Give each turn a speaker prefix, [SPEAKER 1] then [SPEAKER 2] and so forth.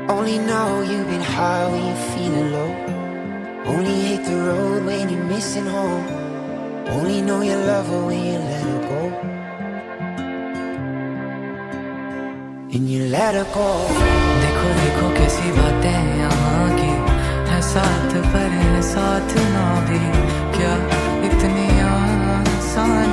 [SPEAKER 1] Only know you've been high when you're feeling low. Only hate the road when you're missing home. Only know you love her when you let her go. And you let her go.
[SPEAKER 2] देखो देखो कैसी बातें यहाँ की है, साथ पर है साथ ना भी, क्या इतनी आसान